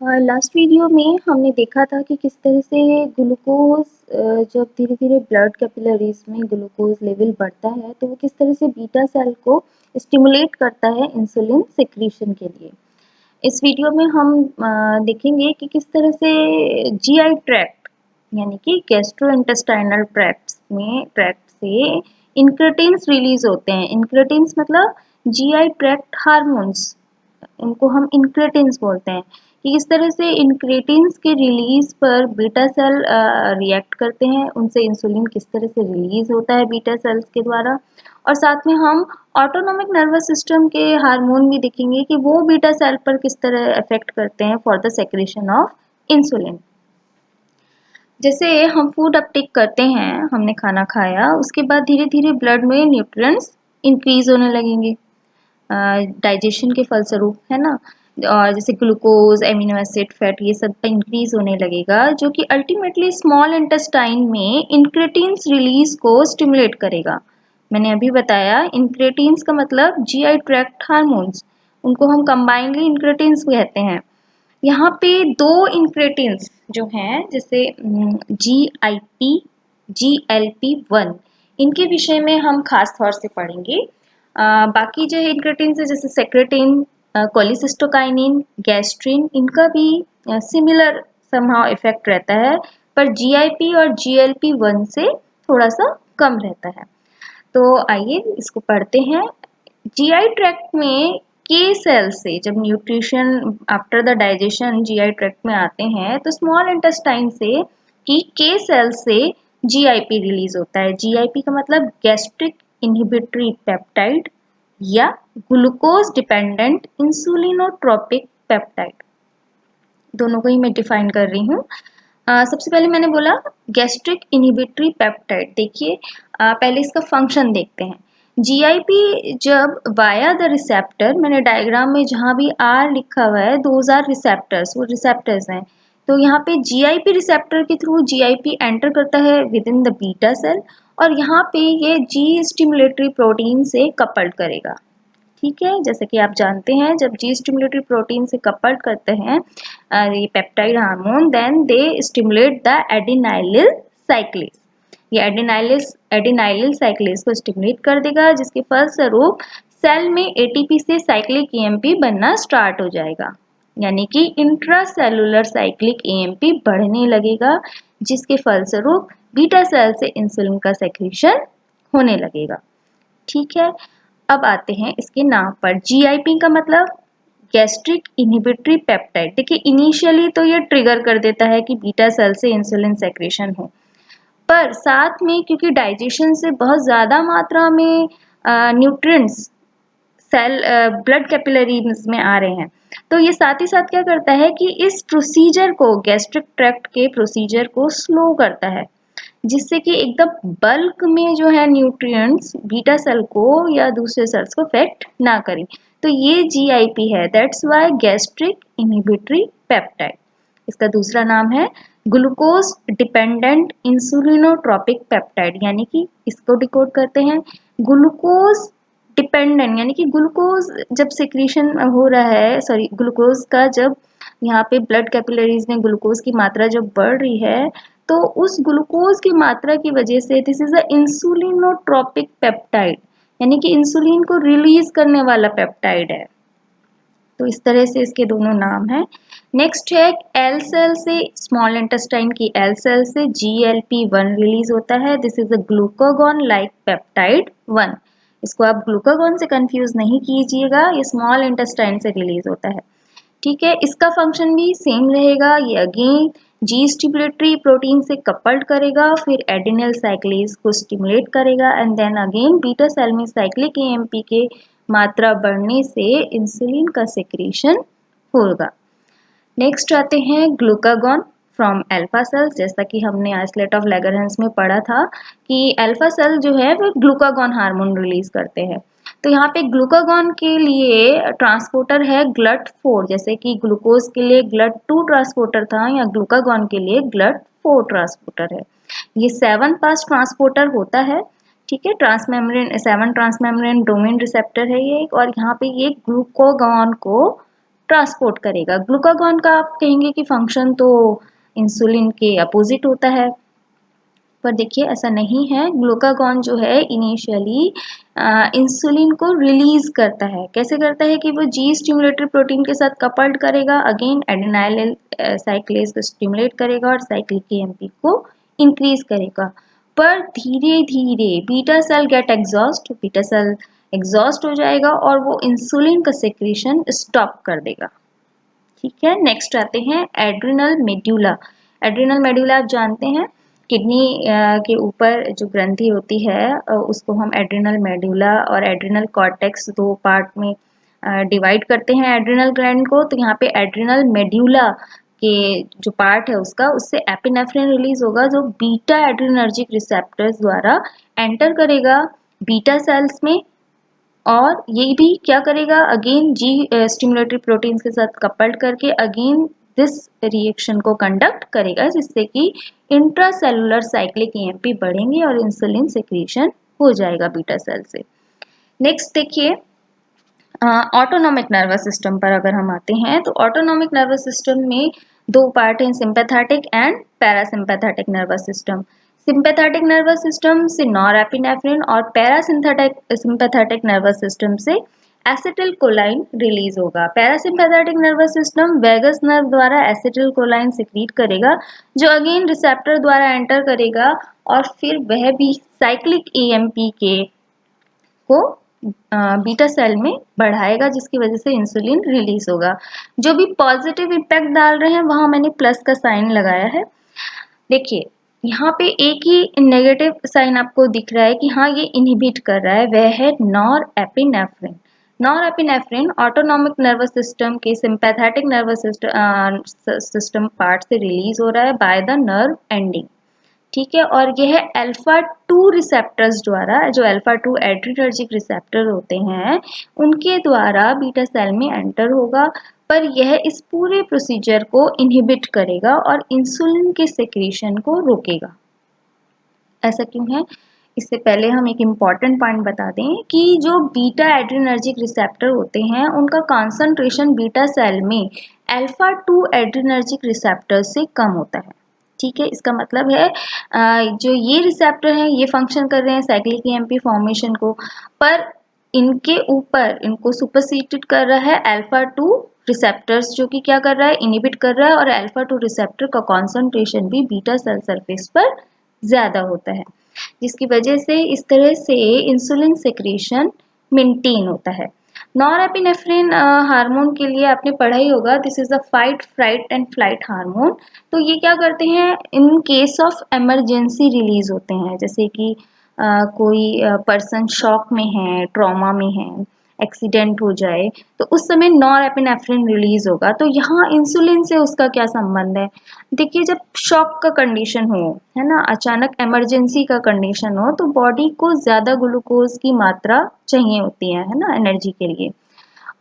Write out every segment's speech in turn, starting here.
Last video में हमने देखा था कि किस तरह से ग्लूकोज जब धीरे धीरे ब्लड कैपिलरीज में ग्लूकोज लेवल बढ़ता है तो वो किस तरह से बीटा सेल को स्टिमुलेट करता है इंसुलिन सिक्रीशन के लिए। इस वीडियो में हम देखेंगे कि किस तरह से जीआई ट्रैक्ट यानी कि गैस्ट्रोइंटेस्टाइनल ट्रैक्ट से इंक्रेटिन्स रिलीज होते हैं। इंक्रेटिन्स मतलब जीआई ट्रैक्ट हार्मोन्स, उनको हम इंक्रेटिन्स बोलते हैं कि इस तरह से इंक्रेटिन्स के रिलीज पर बीटा सेल रिएक्ट करते हैं, उनसे इंसुलिन किस तरह से रिलीज होता है बीटा सेल्स के द्वारा। और साथ में हम ऑटोनोमिक नर्वस सिस्टम के हार्मोन भी देखेंगे कि वो बीटा सेल पर किस तरह अफेक्ट करते हैं for the secretion of insulin. जैसे हम फूड अपटेक करते हैं, हमने खाना खाया, उसके बाद धीरे धीरे ब्लड में न्यूट्रिएंट्स इंक्रीज होने लगेंगे डाइजेशन के फलस्वरूप, है ना। और जैसे ग्लूकोज, एमिनो एसिड, फैट, ये सब इंक्रीज होने लगेगा जो कि अल्टीमेटली स्मॉल इंटेस्टाइन में इंक्रेटिन्स रिलीज को स्टिमुलेट करेगा। मैंने अभी बताया इंक्रेटिन्स का मतलब जीआई ट्रैक्ट हार्मोन्स, उनको हम कंबाइनली इंक्रेटिन्स कहते हैं। यहाँ पे दो इंक्रेटिन्स जो हैं जैसे GIP, GLP-1, इनके विषय में हम खास तौर से पढ़ेंगे। बाकी जो इंक्रेटिन्स है जैसे सेक्रेटिन, कोलिसिस्टोकाइनिन, गैस्ट्रिन, इनका भी सिमिलर समहाउ इफेक्ट रहता है, पर GIP और GLP-1 से थोड़ा सा कम रहता है। तो आइए इसको पढ़ते हैं। जीआई ट्रैक्ट में के सेल से जब nutrition after the digestion GI tract में आते हैं तो स्मॉल इंटेस्टाइन से कि के सेल से जीआईपी रिलीज होता है। जीआईपी का मतलब गैस्ट्रिक इनहिबिटरी पेप्टाइड या ग्लूकोज डिपेंडेंट इंसुलिनोट्रोपिक पेप्टाइड, दोनों को ही मैं डिफाइन कर रही हूँ। सबसे पहले मैंने बोला गैस्ट्रिक इनहिबिटरी पेप्टाइड। देखिए पहले इसका फंक्शन देखते हैं। जीआईपी जब वाया द रिसेप्टर, मैंने डायग्राम में जहां भी आर लिखा हुआ है दोज आर रिसेप्टर्स, वो रिसेप्टर्स हैं। तो यहाँ पे जीआईपी रिसेप्टर के थ्रू जीआईपी एंटर करता है within the beta cell और यहाँ पे ये जी स्टिमुलेटरी प्रोटीन से कपल्ड करेगा। ठीक है, जैसे कि आप जानते हैं जब जी स्टिमुलेटरी प्रोटीन से कपल्ड करते हैं ये peptide hormone, then they stimulate the एडिनाइलिल साइक्लेज। ये एडिनाइलिल साइक्लेज को स्टिमुलेट कर देगा जिसके फलस्वरूप सेल में एटीपी से साइक्लिक ईएमपी बनना स्टार्ट हो जाएगा, यानी कि इंट्रासेलुलर साइक्लिक ईएमपी बढ़ने लगेगा जिसके फलस्वरूप बीटा सेल से इंसुलिन का सेक्रेशन होने लगेगा। ठीक है, अब आते हैं इसके नाम पर। जीआईपी का मतलब गैस्ट्रिक इनहिबिटरी पेप्टाइड। देखिए इनिशियली तो ये ट्रिगर कर देता है कि बीटा सेल से इंसुलिन सेक्रेशन हो, पर साथ में क्योंकि डाइजेशन से बहुत ज्यादा मात्रा में न्यूट्रिएंट्स सेल ब्लड कैपिलरीज में आ रहे हैं, तो ये साथ ही साथ क्या करता है कि इस प्रोसीजर को, गैस्ट्रिक ट्रैक्ट के प्रोसीजर को स्लो करता है जिससे कि एकदम बल्क में जो है न्यूट्रिएंट्स बीटा सेल को या दूसरे सेल्स को अफेक्ट ना करें। तो ये जीआईपी है, that's why gastric inhibitory peptide. इसका दूसरा नाम है ग्लूकोज डिपेंडेंट इंसुलिनोट्रोपिक पेप्टाइड, यानी कि इसको डिकोड करते हैं ग्लूकोज डिपेंडेंट, यानी कि ग्लूकोज जब सिक्रीशन हो रहा है, सॉरी ग्लूकोज का जब यहाँ पे ब्लड कैपिलरीज में ग्लूकोज की मात्रा जब बढ़ रही है तो उस ग्लूकोज की मात्रा की वजह से दिस इज अ इंसुलिनोट्रोपिक पेप्टाइड, यानी कि इंसुलिन को रिलीज करने वाला पेप्टाइड है। तो इस तरह से इसके दोनों नाम हैं। नेक्स्ट है एल सेल से, स्मॉल इंटेस्टाइन की एल सेल से GLP-1 रिलीज होता है। This is a glucagon like peptide 1। इसको आप ग्लूकागॉन से कंफ्यूज नहीं कीजिएगा, ये स्मॉल इंटेस्टाइन से रिलीज होता है। ठीक है, इसका फंक्शन भी सेम रहेगा। ये अगेन जी स्टिमुलेटरी प्रोटीन से कपल्ड करेगा, फिर एडिनल साइक्लेज को स्टिमुलेट करेगा and then again beta cell में साइक्लिक एएमपी के मात्रा बढ़ने से इंसुलिन का सेक्रेशन होगा। नेक्स्ट आते हैं ग्लूकागॉन फ्रॉम अल्फा सेल्स। जैसा कि हमने आइसलेट ऑफ लैगरहंस में पढ़ा था कि अल्फा सेल जो है वो ग्लूकागॉन हार्मोन रिलीज करते हैं। तो यहाँ पे ग्लूकागॉन के लिए ट्रांसपोर्टर है GLUT4, जैसे कि ग्लूकोज के लिए GLUT2 ट्रांसपोर्टर था, या ग्लूकागॉन के लिए GLUT4 ट्रांसपोर्टर है। ये 7 पास ट्रांसपोर्टर होता है। ठीक है, ट्रांसमेम्ब्रेन 7 ट्रांसमेम्ब्रेन डोमेन रिसेप्टर है ये, और यहाँ पे ये ग्लूकागॉन को ट्रांसपोर्ट करेगा। ग्लूकागॉन का आप कहेंगे कि फंक्शन तो इंसुलिन के अपोजिट होता है, पर देखिए ऐसा नहीं है। ग्लूकागॉन जो है इनिशियली इंसुलिन को रिलीज करता है। कैसे करता है कि वो जी स्टिमुलेटरी प्रोटीन के साथ कपल्ड करेगा, अगेन एडेनाइल साइक्लेज को स्टिमुलेट करेगा और साइक्लिक ईएमपी को इंक्रीज करेगा। पर धीरे धीरे beta cell get exhaust, beta cell exhaust हो जाएगा और वो इंसुलिन का सेक्रेशन स्टॉप कर देगा। ठीक है, नेक्स्ट आते हैं एड्रिनल मेड्यूला। एड्रिनल मेड्यूला आप जानते हैं, किडनी के ऊपर जो ग्रंथि होती है उसको हम एड्रिनल मेड्यूला और एड्रिनल कॉर्टेक्स दो पार्ट में डिवाइड करते हैं एड्रिनल ग्लैंड को। तो यहाँ पे एड्रिनल मेड्यूला के जो पार्ट है उसका, उससे एपिनेफ्रिन रिलीज होगा जो बीटा एड्रिनर्जिक रिसेप्टर्स द्वारा एंटर करेगा बीटा सेल्स में, और ये भी क्या करेगा, अगेन जी स्टिमुलेटरी प्रोटीन के साथ कपल्ड करके अगेन दिस रिएक्शन को कंडक्ट करेगा, जिससे कि इंट्रासेलुलर साइक्लिक ईएमपी बढ़ेंगे और इंसुलिन सेक्रेशन हो जाएगा बीटा सेल से। नेक्स्ट देखिए ऑटोनॉमिक नर्वस सिस्टम पर अगर हम आते हैं तो ऑटोनॉमिक नर्वस सिस्टम में दो पार्ट हैं, sympathetic and parasympathetic nervous system. Sympathetic nervous system से नॉरएपिनेफ्रिन और पैरासिम्पैथेटिक नर्वस सिस्टम से एसिटिलकोलाइन रिलीज होगा। Parasympathetic nervous system vagus nerve द्वारा एसिटिलकोलाइन सिक्रीट करेगा जो अगेन रिसेप्टर द्वारा एंटर करेगा और फिर वह भी साइक्लिक ईएमपी के को बीटा सेल में बढ़ाएगा, जिसकी वजह से इंसुलिन रिलीज होगा। जो भी पॉजिटिव इम्पैक्ट डाल रहे हैं वहां मैंने प्लस का साइन लगाया है। देखिए यहाँ पे एक ही नेगेटिव साइन आपको दिख रहा है कि हाँ ये इनहिबिट कर रहा है, वह है norepinephrine. Norepinephrine autonomic nervous system के सिंपैथेटिक नर्वस सिस्टम पार्ट से रिलीज हो रहा है बाय द नर्व एंडिंग। ठीक है, और यह अल्फा 2 रिसेप्टर्स द्वारा, जो अल्फा 2 एड्रिनर्जिक रिसेप्टर होते हैं उनके द्वारा बीटा सेल में एंटर होगा, पर यह इस पूरे प्रोसीजर को इनहिबिट करेगा और इंसुलिन के सेक्रेशन को रोकेगा। ऐसा क्यों है? इससे पहले हम एक इम्पॉर्टेंट पॉइंट बता दें कि जो बीटा एड्रिनर्जिक रिसेप्टर होते हैं उनका कॉन्सेंट्रेशन बीटा सेल में अल्फा 2 एड्रिनर्जिक रिसेप्टर से कम होता है। ठीक है, इसका मतलब है जो ये रिसेप्टर हैं ये फंक्शन कर रहे हैं साइक्लिक ईएमपी फॉर्मेशन को, पर इनके ऊपर इनको सुपरसीडेड कर रहा है अल्फा 2 रिसेप्टर्स, जो कि क्या कर रहा है, इनहिबिट कर रहा है, और अल्फा 2 रिसेप्टर का कॉन्सेंट्रेशन भी बीटा सेल सरफेस पर ज्यादा होता है, जिसकी वजह से इस तरह से इंसुलिन सेक्रेशन मेंटेन होता है। नॉरएपिनेफ्रिन हार्मोन के लिए आपने पढ़ा ही होगा, this is a fight flight and flight hormone. तो ये क्या करते हैं, in case of emergency release होते हैं, जैसे कि कोई पर्सन शॉक में है, ट्रॉमा में है, एक्सीडेंट हो जाए तो उस समय नॉरएपिनेफ्रिन रिलीज होगा। तो यहाँ इंसुलिन से उसका क्या संबंध है? देखिए जब शॉक का कंडीशन हो, है ना, अचानक इमरजेंसी का कंडीशन हो, तो बॉडी को ज्यादा ग्लूकोज की मात्रा चाहिए होती है ना, एनर्जी के लिए,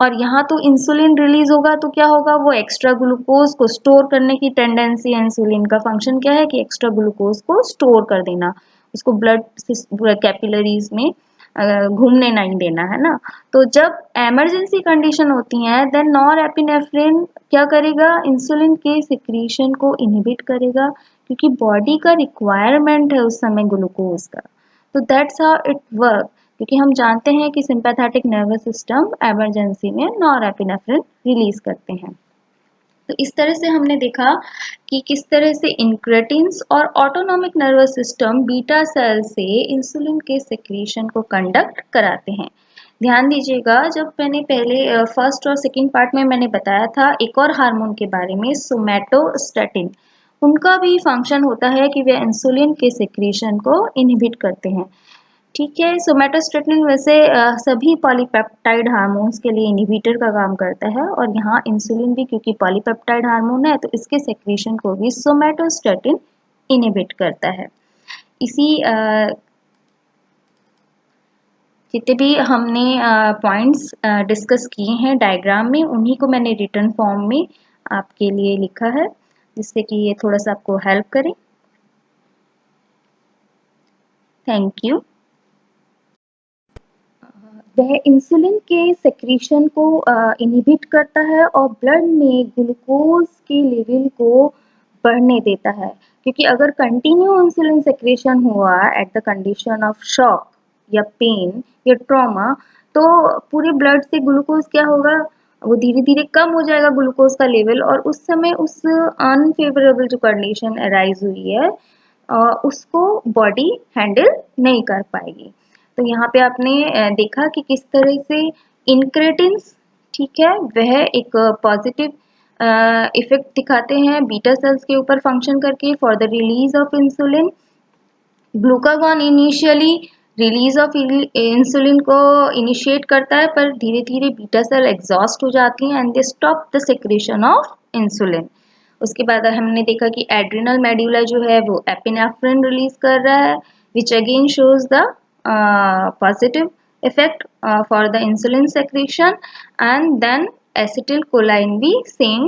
और यहाँ तो इंसुलिन रिलीज होगा तो क्या होगा, वो एक्स्ट्रा ग्लूकोज को स्टोर करने की टेंडेंसी है। इंसुलिन का फंक्शन क्या है कि एक्स्ट्रा ग्लूकोज को स्टोर कर देना, उसको ब्लड कैपिलरीज में घूमने नहीं देना, है ना। तो जब इमरजेंसी कंडीशन होती है देन नॉरएपिनेफ्रिन क्या करेगा, इंसुलिन के सिक्रीशन को इनहिबिट करेगा, क्योंकि बॉडी का रिक्वायरमेंट है उस समय ग्लूकोज का। तो दैट्स हाउ इट वर्क, क्योंकि हम जानते हैं कि सिंपैथेटिक नर्वस सिस्टम इमरजेंसी में नॉरएपिनेफ्रिन रिलीज करते हैं। तो इस तरह से हमने देखा कि किस तरह से इंक्रेटिन्स और autonomic nervous system beta cell से इंसुलिन के सेक्रेशन को कंडक्ट कराते हैं। ध्यान दीजिएगा, जब मैंने पहले फर्स्ट और सेकंड पार्ट में मैंने बताया था एक और हार्मोन के बारे में, सोमैटोस्टैटिन, उनका भी फंक्शन होता है कि वे इंसुलिन के सेक्रेशन को इनहिबिट करते हैं। ठीक है, सोमैटोस्टेटिन वैसे सभी पॉलीपेप्टाइड हार्मोन्स के लिए इनहिबिटर का काम करता है, और यहाँ इंसुलिन भी क्योंकि पॉलीपेप्टाइड हार्मोन है तो इसके सेक्रेशन को भी सोमैटोस्टेटिन इनहिबिट करता है। इसी जितने भी हमने पॉइंट्स डिस्कस किए हैं डायग्राम में, उन्हीं को मैंने रिटन फॉर्म में आपके लिए लिखा है, जिससे कि ये थोड़ा सा आपको हेल्प करे। Thank you. वह इंसुलिन के सेक्रीशन को इनहिबिट करता है और ब्लड में ग्लूकोज के लेवल को बढ़ने देता है, क्योंकि अगर कंटिन्यू इंसुलिन सेक्रेशन हुआ at the condition of shock या पेन या ट्रॉमा, तो पूरे ब्लड से ग्लूकोज क्या होगा, वो धीरे धीरे कम हो जाएगा ग्लूकोज का लेवल, और उस समय उस अनफेवरेबल जो कंडीशन अराइज हुई है उसको बॉडी हैंडल नहीं कर पाएगी। तो यहाँ पे आपने देखा कि किस तरह से इंक्रेटिन्स, ठीक है, वह एक पॉजिटिव इफेक्ट दिखाते हैं बीटा सेल्स के ऊपर फंक्शन करके for the release of insulin. Glucagon initially release of insulin को इनिशिएट करता है, पर धीरे धीरे बीटा सेल एग्जॉस्ट हो जाती हैं and they stop the secretion of insulin. उसके बाद हमने देखा कि एड्रिनल मेड्यूला जो है वो एपिनेफ्रिन रिलीज कर रहा है, which again shows the positive effect for the insulin secretion, and then acetylcholine भी same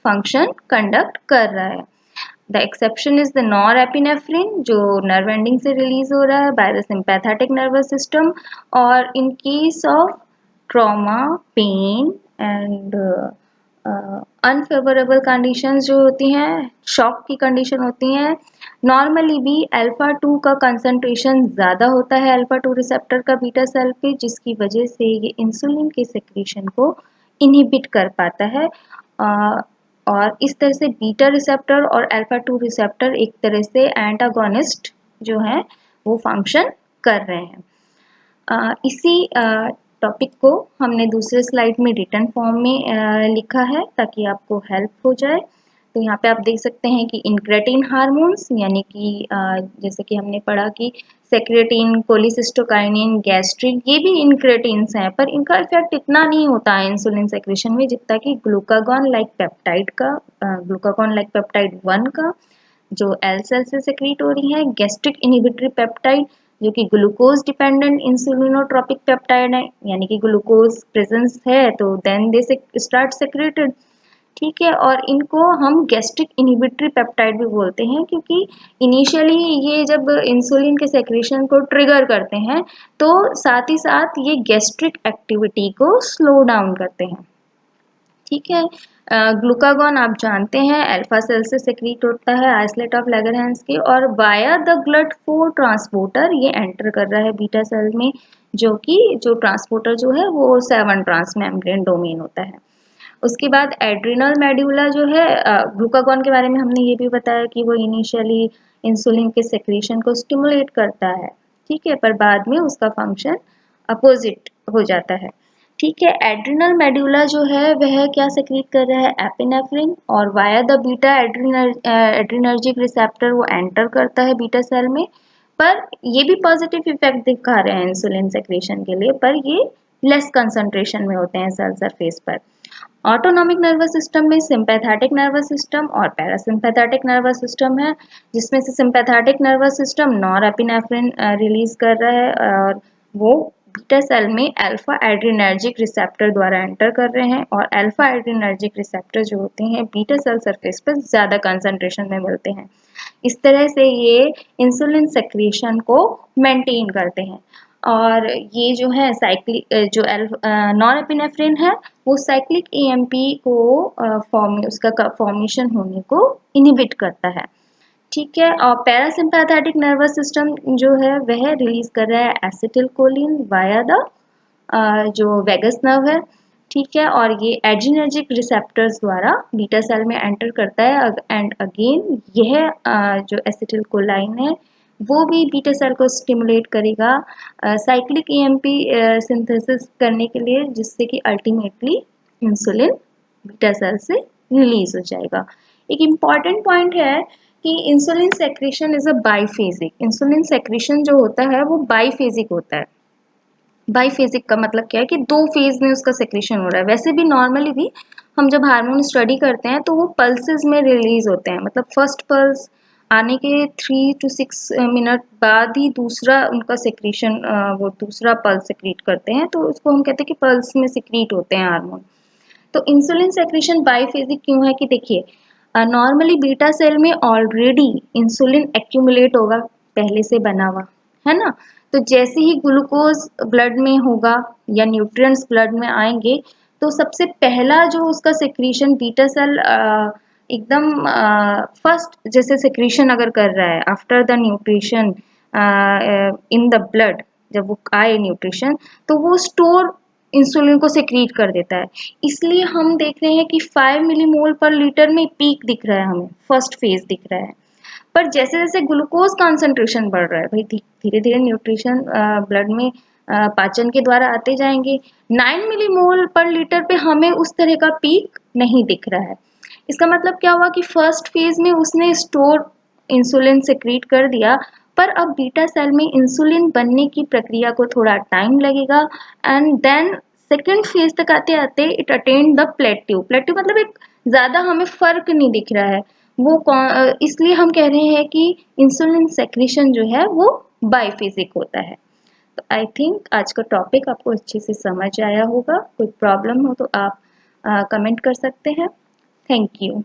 function conduct कर रहा है। The exception is the norepinephrine जो nerve ending से release हो रहा है by the sympathetic nervous system, और in case of trauma, pain and unfavourable conditions जो होती हैं, शॉक की कंडीशन होती हैं, नॉर्मली भी अल्फा 2 का कंसंट्रेशन ज़्यादा होता है अल्फा 2 रिसेप्टर का बीटा सेल पे, जिसकी वजह से ये इंसुलिन के सेक्रेशन को इनहिबिट कर पाता है। और इस तरह से बीटा रिसेप्टर और अल्फा 2 रिसेप्टर एक तरह से एंटागोनिस्ट जो हैं वो फंक्शन कर रहे हैं। इसी टॉपिक को हमने दूसरे स्लाइड में रिटन फॉर्म में लिखा है ताकि आपको हेल्प हो जाए। तो यहाँ पे आप देख सकते हैं कि इंक्रेटिन हार्मोन्स, यानी कि जैसे कि हमने पढ़ा कि सेक्रेटिन, कोलिसिस्टोकाइनिन, गैस्ट्रिक, ये भी इंक्रेटिन्स हैं, पर इनका इफेक्ट इतना नहीं होता है इंसुलिन सेक्रेशन में जितना कि ग्लूकागॉन लाइक पेप्टाइड का, ग्लूकागॉन लाइक पेप्टाइड 1 का जो एल सेल से सेक्रेट हो रही है, गैस्ट्रिक इनहिबिटरी पेप्टाइड जो कि ग्लूकोज डिपेंडेंट इंसुलिनोट्रोपिक पेप्टाइड है, यानी कि ग्लूकोज प्रेजेंस है तो देन दे स्टार्ट सेक्रेटेड, ठीक है। और इनको हम गैस्ट्रिक इनहिबिटरी पेप्टाइड भी बोलते हैं, क्योंकि इनिशियली ये जब इंसुलिन के सेक्रेशन को ट्रिगर करते हैं तो साथ ही साथ ये गैस्ट्रिक एक्टिविटी को स्लो डाउन करते हैं, ठीक है। ग्लूकागॉन आप जानते हैं अल्फा सेल से सेक्रीट होता है आइसोलेट ऑफ लैगरहैंस के, और वाया द GLUT4 ट्रांसपोर्टर ये एंटर कर रहा है बीटा सेल में, जो कि जो ट्रांसपोर्टर जो है वो 7 ट्रांस मेम्ब्रेन डोमेन होता है। उसके बाद एड्रिनल मेड्यूला जो है, ग्लूकागॉन के बारे में हमने ये भी बताया कि वो इनिशियली इंसुलिन के सेक्रेशन को स्टिमुलेट करता है, ठीक है, पर बाद में उसका फंक्शन अपोजिट हो जाता है, ठीक है। एड्रिनल मेड्यूला जो है वह क्या सेक्रेट कर रहा है, एपिनेफ्रिन, और via the beta adrenergic receptor वो एंटर करता है बीटा सेल में, पर ये भी पॉजिटिव इफेक्ट दिखा रहे हैं इंसुलिन सेक्रेशन के लिए, पर ये लेस कंसंट्रेशन में होते हैं सेल सरफेस पर। ऑटोनॉमिक नर्वस सिस्टम में सिंपैथेटिक नर्वस सिस्टम और पैरासिम्पैथेटिक नर्वस सिस्टम है, जिसमें से sympathetic nervous system norepinephrine release कर रहा है, और वो बीटा सेल में अल्फा एड्रिनर्जिक रिसेप्टर द्वारा एंटर कर रहे हैं, और अल्फा एड्रिनर्जिक रिसेप्टर जो होते हैं बीटा सेल सरफेस पर ज़्यादा कंसंट्रेशन में मिलते हैं। इस तरह से ये इंसुलिन सेक्रेशन को मेंटेन करते हैं, और ये जो है साइक्लिक जो नॉरएपिनेफ्रिन है वो साइक्लिक एएमपी को उसका फॉर्मेशन होने को इनहिबिट करता है, ठीक है। और पैरासिम्पैथेटिक नर्वस सिस्टम जो है वह रिलीज कर रहा है एसिटिलकोलिन वाया द जो वेगस नर्व है, ठीक है, और ये एड्रिनर्जिक रिसेप्टर्स द्वारा बीटा सेल में एंटर करता है, एंड अगेन यह जो एसिटिलकोलाइन है वो भी बीटा सेल को स्टिमुलेट करेगा साइक्लिक एएमपी सिंथेसिस करने के लिए, जिससे कि अल्टीमेटली इंसुलिन बीटा सेल से रिलीज हो जाएगा। एक इम्पॉर्टेंट पॉइंट है कि insulin secretion is a biphasic, insulin secretion जो होता है वो बाईफेजिक होता है। बाईफेजिक का मतलब क्या है कि 2 फेज में उसका सेक्रेशन हो रहा है। वैसे भी नॉर्मली भी हम जब हार्मोन स्टडी करते हैं तो वो पल्सेस में रिलीज होते हैं, मतलब फर्स्ट पल्स आने के 3 to 6 मिनट बाद ही दूसरा उनका सेक्रेशन वो दूसरा पल्स सेक्रेट करते हैं, तो उसको हम कहते हैं कि पल्स में सेक्रेट होते हैं हार्मोन। तो इंसुलिन सेक्रेशन बाईफेजिक क्यों है कि देखिए नॉर्मली बीटा सेल में ऑलरेडी इंसुलिन एक्यूमुलेट होगा पहले से बना हुआ, है ना, तो जैसे ही ग्लूकोज ब्लड में होगा या न्यूट्रिएंट्स ब्लड में आएंगे, तो सबसे पहला जो उसका सेक्रीशन बीटा सेल एकदम फर्स्ट जैसे सेक्रीशन अगर कर रहा है after the nutrition in the blood, जब वो आए न्यूट्रिशन तो वो स्टोर इंसुलिन को सेक्रीट कर देता है। इसलिए हम देख रहे हैं कि 5 मिलीमोल पर लीटर में पीक दिख रहा है, हमें फर्स्ट फेज दिख रहा है। पर जैसे जैसे ग्लूकोज कॉन्सेंट्रेशन बढ़ रहा है भाई, धीरे धीरे न्यूट्रिशन ब्लड में पाचन के द्वारा आते जाएंगे, 9 मिलीमोल पर लीटर पे हमें उस तरह का पीक नहीं दिख रहा है। इसका मतलब क्या हुआ कि फर्स्ट फेज में उसने स्टोर इंसुलिन सेक्रीट कर दिया, पर अब बीटा सेल में इंसुलिन बनने की प्रक्रिया को थोड़ा टाइम लगेगा, एंड देन सेकेंड फेज तक आते आते it attend the plateau. Plateau मतलब एक ज्यादा हमें फर्क नहीं दिख रहा है, इसलिए हम कह रहे हैं कि इंसुलिन सेक्रीशन जो है वो बाइफेजिक होता है। तो आई थिंक आज का टॉपिक आपको अच्छे से समझ आया होगा। कोई प्रॉब्लम हो तो आप कमेंट कर सकते हैं। Thank you.